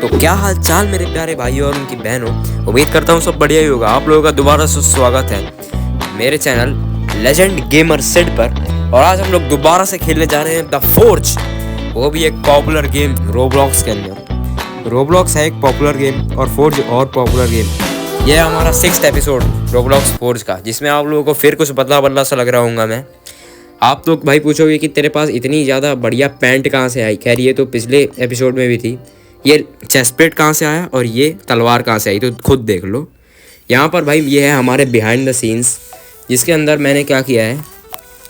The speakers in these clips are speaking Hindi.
तो क्या हाल चाल मेरे प्यारे भाइयों और उनकी बहनों। उम्मीद करता हूँ सब बढ़िया ही होगा। आप लोगों का दोबारा से स्वागत है मेरे चैनल लेजेंड गेमर सेड पर। और आज हम लोग दोबारा से खेलने जा रहे हैं द फोर्ज, वो भी एक पॉपुलर गेम रोब्लॉक्स के अंदर। रोब्लॉक्स है एक पॉपुलर गेम और फोर्ज और पॉपुलर गेम। यह है हमारा 6th एपिसोड रोब्लॉक्स फोर्ज का, जिसमें आप लोगों को फिर कुछ बदला बदला सा लग रहा हूँगा मैं। आप लोग भाई पूछोगे कि तेरे पास इतनी ज़्यादा बढ़िया पैंट कहाँ से आई। खैर ये तो पिछले एपिसोड में भी थी। ये चेस्ट प्लेट कहाँ से आया और ये तलवार कहाँ से आई तो खुद देख लो। यहाँ पर भाई ये है हमारे बिहाइंड द सीन्स, जिसके अंदर मैंने क्या किया है,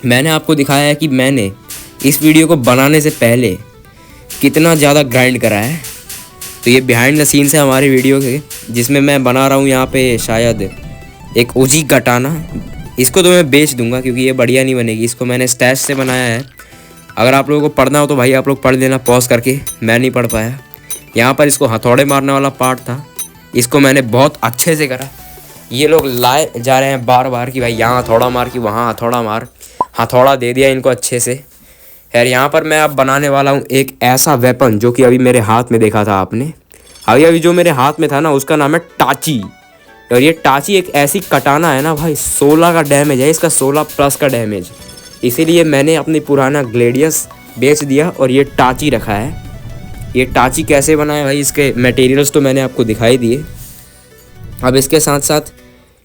मैंने आपको दिखाया है कि मैंने इस वीडियो को बनाने से पहले कितना ज़्यादा ग्राइंड करा है। तो ये बिहाइंड द सीन्स है हमारे वीडियो के, जिसमें मैं बना रहा हूँ यहाँ पे शायद एक ओजी कटाना। इसको तो मैं बेच दूंगा क्योंकि ये बढ़िया नहीं बनेगी। इसको मैंने स्टैश से बनाया है। अगर आप लोगों को पढ़ना हो तो भाई आप लोग पढ़ लेना पॉज करके, मैं नहीं पढ़ पाया। यहाँ पर इसको हथौड़े मारने वाला पार्ट था, इसको मैंने बहुत अच्छे से करा। ये लोग लाए जा रहे हैं बार बार कि भाई यहाँ हथौड़ा मार कि वहाँ हथौड़ा मार, हथौड़ा दे दिया इनको अच्छे से। खैर यहाँ पर मैं अब बनाने वाला हूँ एक ऐसा वेपन जो कि अभी मेरे हाथ में देखा था आपने। अभी जो मेरे हाथ में था ना, उसका नाम है टाची। और ये टाची एक ऐसी कटाना है ना भाई, 16 का डैमेज है इसका, 16+ का डैमेज। इसीलिए मैंने अपनी पुराना ग्लेडियस बेच दिया और ये टाची रखा है। ये टाची कैसे बनाया भाई, इसके मटेरियल्स तो मैंने आपको दिखाई दिए। अब इसके साथ साथ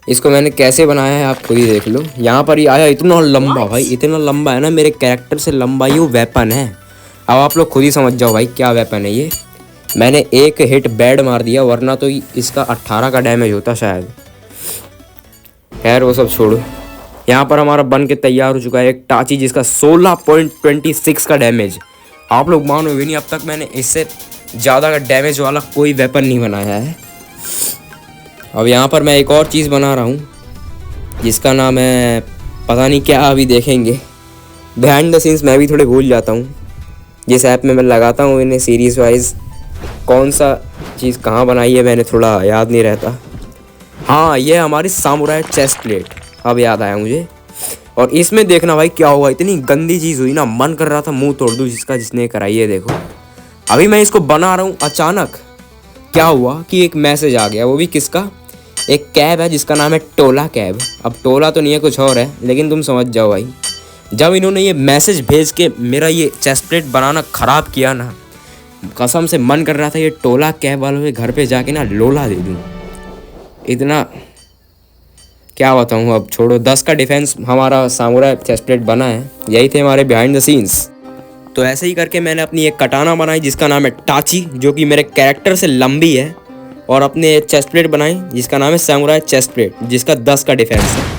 इसको मैंने कैसे बनाया है आप खुद ही देख लो। यहाँ पर ये आया इतना लंबा भाई, इतना लंबा है ना, मेरे कैरेक्टर से लंबा ये वेपन है। अब आप लोग खुद ही समझ जाओ भाई क्या वेपन है ये। मैंने एक हिट बैड मार दिया, वरना तो इसका 18 का डैमेज होता शायद। खैर वो सब छोड़ो। यहाँ पर हमारा बन के तैयार हो चुका है एक टाची जिसका 16.26 का डैमेज। आप लोग मानोगे नहीं, अब तक मैंने इससे ज़्यादा का डैमेज वाला कोई वेपन नहीं बनाया है। अब यहाँ पर मैं एक और चीज़ बना रहा हूँ जिसका नाम है पता नहीं क्या, अभी देखेंगे। बिहाइंड द सीन्स मैं भी थोड़े भूल जाता हूँ। जिस ऐप में मैं लगाता हूँ इन्हें सीरीज़ वाइज, कौन सा चीज़ कहाँ बनाई है मैंने थोड़ा याद नहीं रहता। हाँ, ये हमारी सामुराई चेस्ट प्लेट, अब याद आया मुझे। और इसमें देखना भाई क्या हुआ, इतनी गंदी चीज़ हुई ना, मन कर रहा था मुंह तोड़ दूँ जिसने कराई है। देखो अभी मैं इसको बना रहा हूँ, अचानक क्या हुआ कि एक मैसेज आ गया। वो भी किसका, एक कैब है जिसका नाम है टोला कैब। अब टोला तो नहीं है, कुछ और है, लेकिन तुम समझ जाओ भाई। जब इन्होंने ये मैसेज भेज के मेरा ये चेस्ट प्लेट बनाना ख़राब किया ना, कसम से मन कर रहा था ये टोला कैब वालों के घर पे जाके ना लोला दे दूँ। इतना क्या बताऊँ, अब छोड़ो। 10 का डिफेंस हमारा सामुराई चेस्ट प्लेट बना है। यही थे हमारे बिहाइंड द सीन्स। तो ऐसे ही करके मैंने अपनी एक कटाना बनाई जिसका नाम है टाची, जो कि मेरे कैरेक्टर से लंबी है। और अपने चेस्ट प्लेट बनाई जिसका नाम है सामुराई चेस्ट प्लेट, जिसका 10 का डिफेंस है।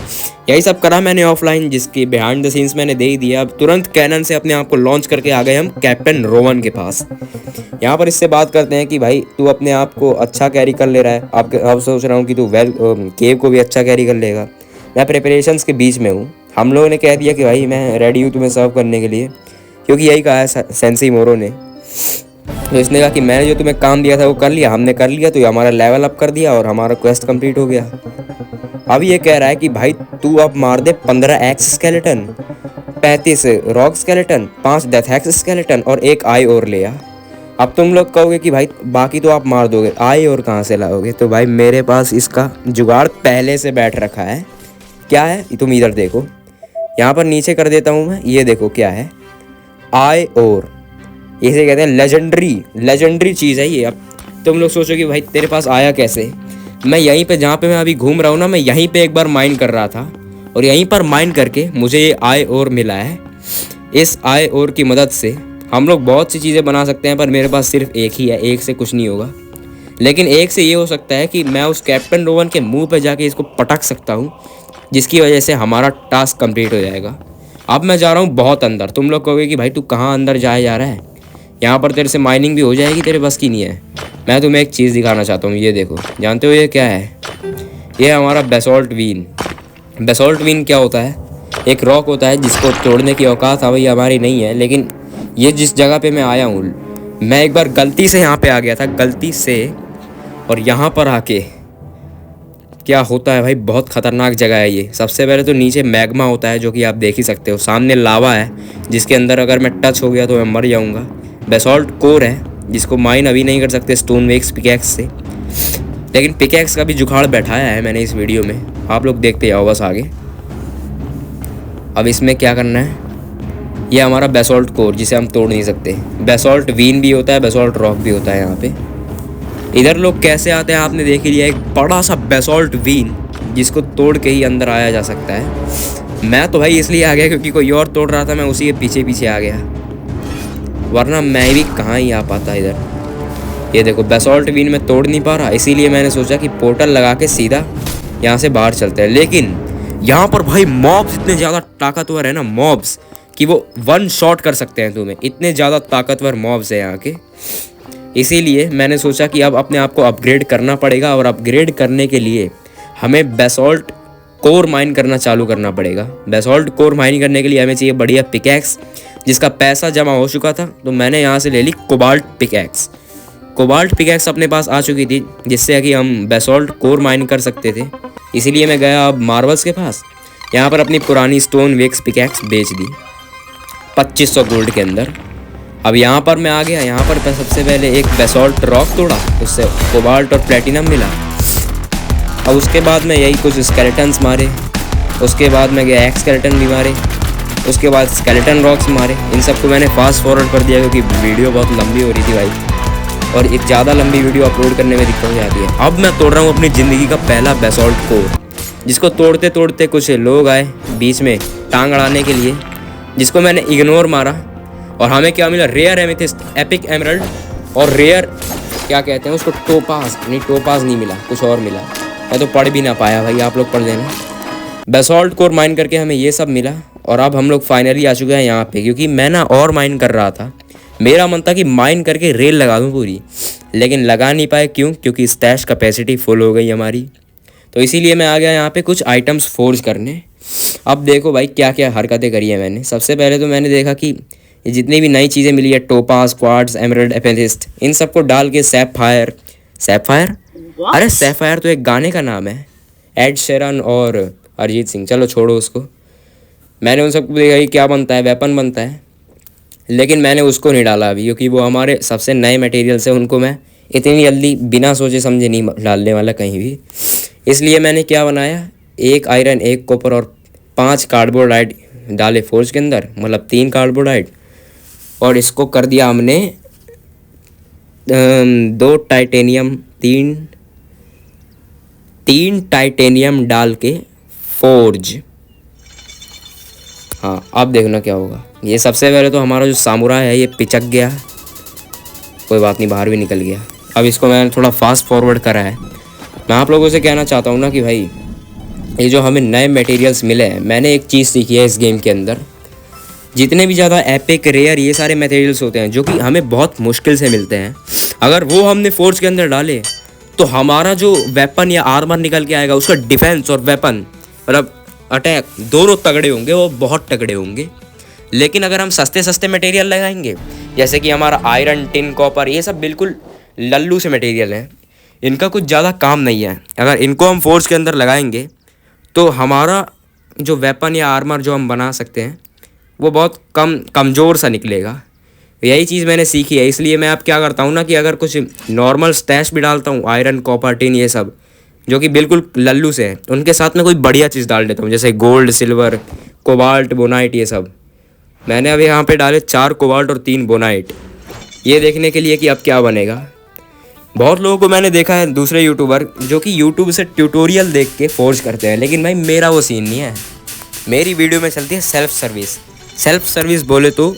यही सब करा मैंने ऑफलाइन, जिसकी बिहाइंड द सीन्स मैंने दे ही दिया। अब तुरंत कैनन से अपने आप को लॉन्च करके आ गए हम कैप्टन रोवन के पास। यहाँ पर इससे बात करते हैं कि भाई तू अपने आप को अच्छा कैरी कर ले रहा है। अब सोच रहा हूँ कि तू केव को भी अच्छा कैरी कर लेगा। मैं प्रिपरेशंस के बीच में हूँ। हम लोगों ने कह दिया कि भाई मैं रेडी हूँ तुम्हें सर्व करने के लिए, क्योंकि यही कहा है सेंसी मोरो ने। तो इसने कहा कि मैंने जो तुम्हें काम दिया था वो कर लिया, हमने कर लिया, तो ये हमारा लेवल अप कर दिया और हमारा क्वेस्ट कंप्लीट हो गया। अब ये कह रहा है कि भाई तू अब मार दे 15 x skeleton, 35 rock skeleton, 5 death x skeleton और 1 आई और ले आ। अब तुम लोग कहोगे कि भाई बाकी तो आप मार दोगे, आई और कहाँ से लाओगे। तो भाई मेरे पास इसका जुगाड़ पहले से बैठ रखा है। क्या है तुम इधर देखो, यहाँ पर नीचे कर देता हूँ मैं, ये देखो क्या है, आई और, इसे कहते हैं लेजेंडरी चीज़ है ये। अब तुम लोग सोचोगे भाई तेरे पास आया कैसे। मैं यहीं पे, जहाँ पे मैं अभी घूम रहा हूँ ना, मैं यहीं पे एक बार माइन कर रहा था और यहीं पर माइन करके मुझे ये आई और मिला है। इस आई और की मदद से हम लोग बहुत सी चीज़ें बना सकते हैं, पर मेरे पास सिर्फ एक ही है, एक से कुछ नहीं होगा। लेकिन एक से ये हो सकता है कि मैं उस कैप्टन रोवन के मुँह पर जाके इसको पटक सकता हूँ, जिसकी वजह से हमारा टास्क कंप्लीट हो जाएगा। अब मैं जा रहा हूँ बहुत अंदर। तुम लोग कहोगे कि भाई तू कहाँ अंदर जा रहा है, यहाँ पर तेरे से माइनिंग भी हो जाएगी, तेरे बस की नहीं है। मैं तुम्हें एक चीज़ दिखाना चाहता हूँ, ये देखो। जानते हो ये क्या है, ये हमारा बेसॉल्ट वीन। बेसॉल्ट वीन क्या होता है, एक रॉक होता है जिसको तोड़ने की औकात भाई हमारी नहीं है। लेकिन ये जिस जगह पे मैं आया हूँ, मैं एक बार गलती से यहाँ पे आ गया था, गलती से, और यहाँ पर आके क्या होता है भाई, बहुत ख़तरनाक जगह है ये। सबसे पहले तो नीचे मैग्मा होता है, जो कि आप देख ही सकते हो। सामने लावा है जिसके अंदर अगर मैं टच हो गया तो मैं मर जाऊँगा। बेसॉल्ट कोर है जिसको माइन अभी नहीं कर सकते स्टोन वेक्स पिकैक्स से, लेकिन पिकैक्स का भी जुगाड़ बैठाया है मैंने इस वीडियो में, आप लोग देखते जाओ बस आगे। अब इसमें क्या करना है, ये हमारा बेसॉल्ट कोर जिसे हम तोड़ नहीं सकते, बेसॉल्ट वीन भी होता है, बेसॉल्ट रॉक भी होता है यहाँ पे। इधर लोग कैसे आते हैं आपने देख ही लिया, एक बड़ा सा बेसॉल्ट वीन जिसको तोड़ के ही अंदर आया जा सकता है। मैं तो भाई इसलिए आ गया क्योंकि कोई और तोड़ रहा था, मैं उसी के पीछे पीछे आ गया, वरना मैं भी कहाँ ही आ पाता इधर। ये देखो बेसॉल्ट वीन में तोड़ नहीं पा रहा, इसीलिए मैंने सोचा कि पोर्टल लगा के सीधा यहाँ से बाहर चलते हैं। लेकिन यहाँ पर भाई मॉब्स इतने ज़्यादा ताकतवर है ना, मॉब्स कि वो वन शॉट कर सकते हैं तुम्हें, इतने ज़्यादा ताकतवर मॉब्स है यहाँ के। इसीलिए मैंने सोचा कि अब अपने आप को अपग्रेड करना पड़ेगा, और अपग्रेड करने के लिए हमें बेसॉल्ट कोर माइन करना चालू करना पड़ेगा। बेसॉल्ट कोर माइन करने के लिए हमें चाहिए बढ़िया पिकैक्स, जिसका पैसा जमा हो चुका था, तो मैंने यहाँ से ले ली कोबाल्ट पिकैक्स। कोबाल्ट पिकैक्स अपने पास आ चुकी थी, जिससे कि हम बेसॉल्ट कोर माइन कर सकते थे। इसीलिए मैं गया अब मार्वल्स के पास, यहाँ पर अपनी पुरानी स्टोन वेक्स पिकैक्स बेच दी 2500 गोल्ड के अंदर। अब यहाँ पर मैं आ गया, यहाँ पर सबसे पहले एक बेसॉल्ट रॉक तोड़ा, उससे कोबाल्ट और प्लेटिनम मिला। अब उसके बाद मैं यही कुछ स्केलेटन्स मारे, उसके बाद मैं गया स्केलेटन भी मारे, उसके बाद स्केलेटन रॉक्स मारे। इन सबको मैंने फास्ट फॉरवर्ड कर दिया क्योंकि वीडियो बहुत लंबी हो रही थी भाई, और एक ज़्यादा लंबी वीडियो अपलोड करने में दिक्कत हो जाती है। अब मैं तोड़ रहा हूँ अपनी ज़िंदगी का पहला बेसॉल्ट कोर, जिसको तोड़ते तोड़ते कुछ लोग आए बीच में टांग अड़ाने के लिए, जिसको मैंने इग्नोर मारा। और हमें क्या मिला, रेयर एमेथिस्ट, एपिक एमरल्ड, और रेयर क्या कहते हैं उसको, टोपाज नहीं मिला, कुछ और मिला, मैं तो पढ़ भी ना पाया भाई, आप लोग पढ़ लेना। बेसॉल्ट कोर माइन करके हमें ये सब मिला, और अब हम लोग फाइनली आ चुके हैं यहाँ पे, क्योंकि मैं ना और माइन कर रहा था, मेरा मन था कि माइन करके रेल लगा दूँ पूरी, लेकिन लगा नहीं पाए। क्यों? क्योंकि स्टैश कैपेसिटी फुल हो गई हमारी, तो इसीलिए मैं आ गया यहाँ पे कुछ आइटम्स फोर्ज करने। अब देखो भाई क्या क्या हरकतें करी है मैंने। सबसे पहले तो मैंने देखा कि ये जितनी भी नई चीज़ें मिली है, टोपास, क्वार्ट्ज, एमरल्ड, एमेथिस्ट, इन सबको डाल के सैफायर, अरे सैफायर तो एक गाने का नाम है, एड शेरन और अरिजीत सिंह, चलो छोड़ो उसको। मैंने उन सबको देखा कि क्या बनता है, वेपन बनता है, लेकिन मैंने उसको नहीं डाला अभी, क्योंकि वो हमारे सबसे नए मटेरियल्स है, उनको मैं इतनी जल्दी बिना सोचे समझे नहीं डालने वाला कहीं भी। इसलिए मैंने क्या बनाया, एक आयरन, एक कॉपर और 5 कार्डबोर्ड आइट डाले फोर्ज के अंदर, मतलब 3 कार्डबोर्ड आइट, और इसको कर दिया हमने 2 टाइटेनियम, 3 टाइटेनियम डाल के फोर्ज। हाँ अब देखना क्या होगा। ये सबसे पहले तो हमारा जो सामुराई है ये पिचक गया, कोई बात नहीं, बाहर भी निकल गया। अब इसको मैंने थोड़ा फास्ट फॉरवर्ड करा है। मैं आप लोगों से कहना चाहता हूँ ना कि भाई ये जो हमें नए मटेरियल्स मिले हैं, मैंने एक चीज़ सीखी है इस गेम के अंदर, जितने भी ज़्यादा एपिक, रेयर ये सारे मटेरियल्स होते हैं जो कि हमें बहुत मुश्किल से मिलते हैं, अगर वो हमने फोर्ज के अंदर डाले तो हमारा जो वेपन या आर्मर निकल के आएगा, उसका डिफेंस और वेपन मतलब अटैक दोनों तगड़े होंगे, वो बहुत तगड़े होंगे। लेकिन अगर हम सस्ते सस्ते मटेरियल लगाएंगे, जैसे कि हमारा आयरन, टिन, कॉपर, ये सब बिल्कुल लल्लू से मटेरियल हैं, इनका कुछ ज़्यादा काम नहीं है। अगर इनको हम फोर्ज के अंदर लगाएंगे तो हमारा जो वेपन या आर्मर जो हम बना सकते हैं वो बहुत कमज़ोर सा निकलेगा। यही चीज़ मैंने सीखी है, इसलिए मैं अब क्या करता हूँ ना कि अगर कुछ नॉर्मल स्टैश भी डालता हूँ, आयरन, कॉपर, टिन, ये सब जो कि बिल्कुल लल्लू से हैं, उनके साथ में कोई बढ़िया चीज़ डाल देता हूँ, जैसे गोल्ड, सिल्वर, कोबाल्ट, बोनाइट, ये सब। मैंने अभी यहाँ पे डाले 4 कोबाल्ट और 3 बोनाइट, ये देखने के लिए कि अब क्या बनेगा। बहुत लोगों को मैंने देखा है, दूसरे यूट्यूबर जो कि यूट्यूब से ट्यूटोरियल देख के फोर्ज करते हैं, लेकिन भाई मेरा वो सीन नहीं है। मेरी वीडियो में चलती है सेल्फ सर्विस। सेल्फ सर्विस बोले तो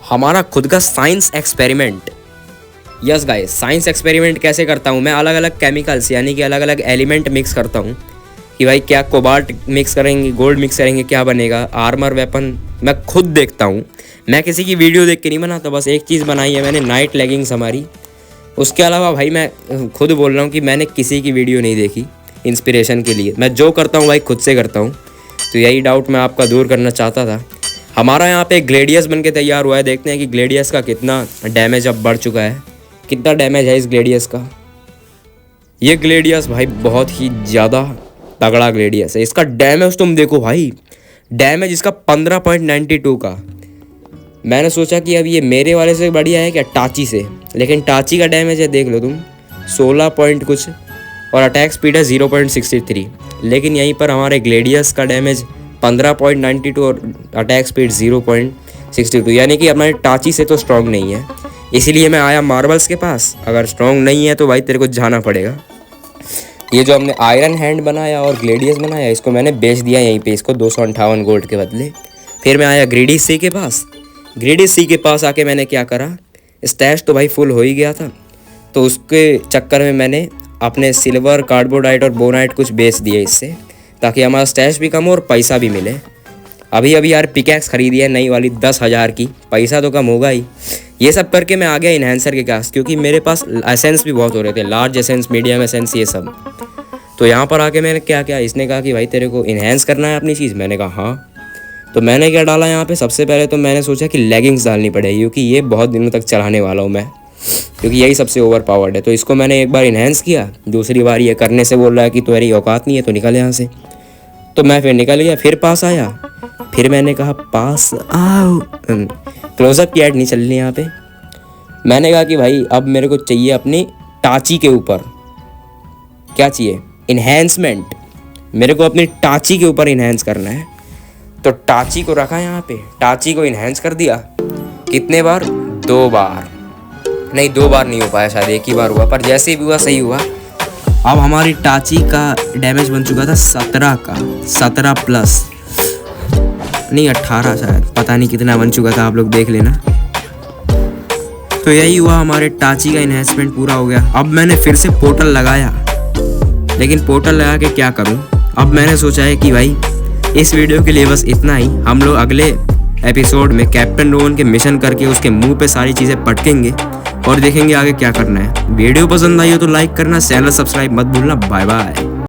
हमारा खुद का science experiment. Yes guys, science experiment कैसे करता हूँ मैं, अलग अलग केमिकल्स यानी कि अलग अलग एलिमेंट मिक्स करता हूँ कि भाई क्या कोबाल्ट मिक्स करेंगे, गोल्ड मिक्स करेंगे, क्या बनेगा, आर्मर, वेपन, मैं खुद देखता हूँ। मैं किसी की वीडियो देख के नहीं बनाता, बस एक चीज़ बनाई है मैंने, नाइट लेगिंग्स हमारी। उसके अलावा भाई मैं खुद बोल रहा हूँ कि मैंने किसी की वीडियो नहीं देखी इंस्पिरेशन के लिए। मैं जो करता हूँ भाई खुद से करता हूँ। तो यही डाउट मैं आपका दूर करना चाहता था। हमारा यहाँ पे ग्लेडियस बन के तैयार हुआ है, देखते हैं कि ग्लेडियस का कितना डैमेज अब बढ़ चुका है, कितना डैमेज है इस ग्लेडियस का। ये ग्लेडियस भाई बहुत ही ज़्यादा तगड़ा ग्लेडियस है। इसका डैमेज तुम देखो भाई, डैमेज इसका 15.92 का, मैंने सोचा कि अब ये मेरे वाले से बढ़िया है क्या टाची से, लेकिन टाची का डैमेज है देख लो तुम 16 पॉइंट कुछ और अटैक स्पीड है 0.63। लेकिन यहीं पर हमारे ग्लेडियस का डैमेज 15.92 और अटैक स्पीड 0.62, यानी कि हमारे टाची से तो स्ट्रॉन्ग नहीं है। इसीलिए मैं आया मार्बल्स के पास। अगर स्ट्रॉन्ग नहीं है तो भाई तेरे को जाना पड़ेगा। ये जो हमने आयरन हैंड बनाया और ग्लेडियस बनाया इसको मैंने बेच दिया यहीं पे इसको 258 गोल्ड के बदले। फिर मैं आया ग्रीडी सी के पास। ग्रीडी सी के पास आके मैंने क्या करा, स्टैश तो भाई फुल हो ही गया था, तो उसके चक्कर में मैंने अपने सिल्वर, कार्डबोर्डाइट और बोनाइट कुछ बेच दिए इससे, ताकि हमारा स्टैश भी कम हो और पैसा भी मिले। अभी अभी यार पिकैक्स खरीदी है नई वाली 10,000 की, पैसा तो कम होगा ही। ये सब करके मैं आ गया इन्हेंसर के पास, क्योंकि मेरे पास एसेंस भी बहुत हो रहे थे, लार्ज एसेंस, मीडियम एसेंस, ये सब। तो यहाँ पर आके मैंने क्या किया, इसने कहा कि भाई तेरे को इन्हेंस करना है अपनी चीज़। मैंने कहा हाँ। तो मैंने क्या डाला यहाँ पे, सबसे पहले तो मैंने सोचा कि लेगिंग्स डालनी पड़ेगी, क्योंकि ये बहुत दिनों तक चलाने वाला हूँ मैं, क्योंकि यही सबसे ओवर पावर्ड है। तो इसको मैंने एक बार इन्हेंस किया, दूसरी बार ये करने से बोल रहा है कि तुम्हारी औकात नहीं है तो निकल यहाँ से। तो मैं फिर निकल गया, फिर पास आया, फिर मैंने कहा पास आओ। क्लोजअप की ऐड नहीं चल रही यहाँ पे। मैंने कहा कि भाई अब मेरे को चाहिए अपनी टाची के ऊपर, क्या चाहिए, इन्हेंसमेंट। मेरे को अपनी टाची के ऊपर इन्हेंस करना है। तो टाची को रखा यहाँ पे, टाची को इन्हेंस कर दिया। कितने बार, 2 बार नहीं, 2 बार नहीं हो पाया, शायद 1 ही बार हुआ, पर जैसे भी हुआ सही हुआ। अब हमारी टाची का डैमेज बन चुका था 17 का, 17 प्लस नहीं 18 शायद, पता नहीं कितना बन चुका था, आप लोग देख लेना। तो यही हुआ, हमारे टाची का इन्हेंसमेंट पूरा हो गया। अब मैंने फिर से पोर्टल लगाया, लेकिन पोर्टल लगा के क्या करूं। अब मैंने सोचा है कि भाई इस वीडियो के लिए बस इतना ही। हम लोग अगले एपिसोड में कैप्टन रोवन के मिशन करके उसके मुंह पे सारी चीज़ें पटकेंगे और देखेंगे आगे क्या करना है। वीडियो पसंद आई हो तो लाइक करना, चैनल सब्सक्राइब मत भूलना। Bye bye.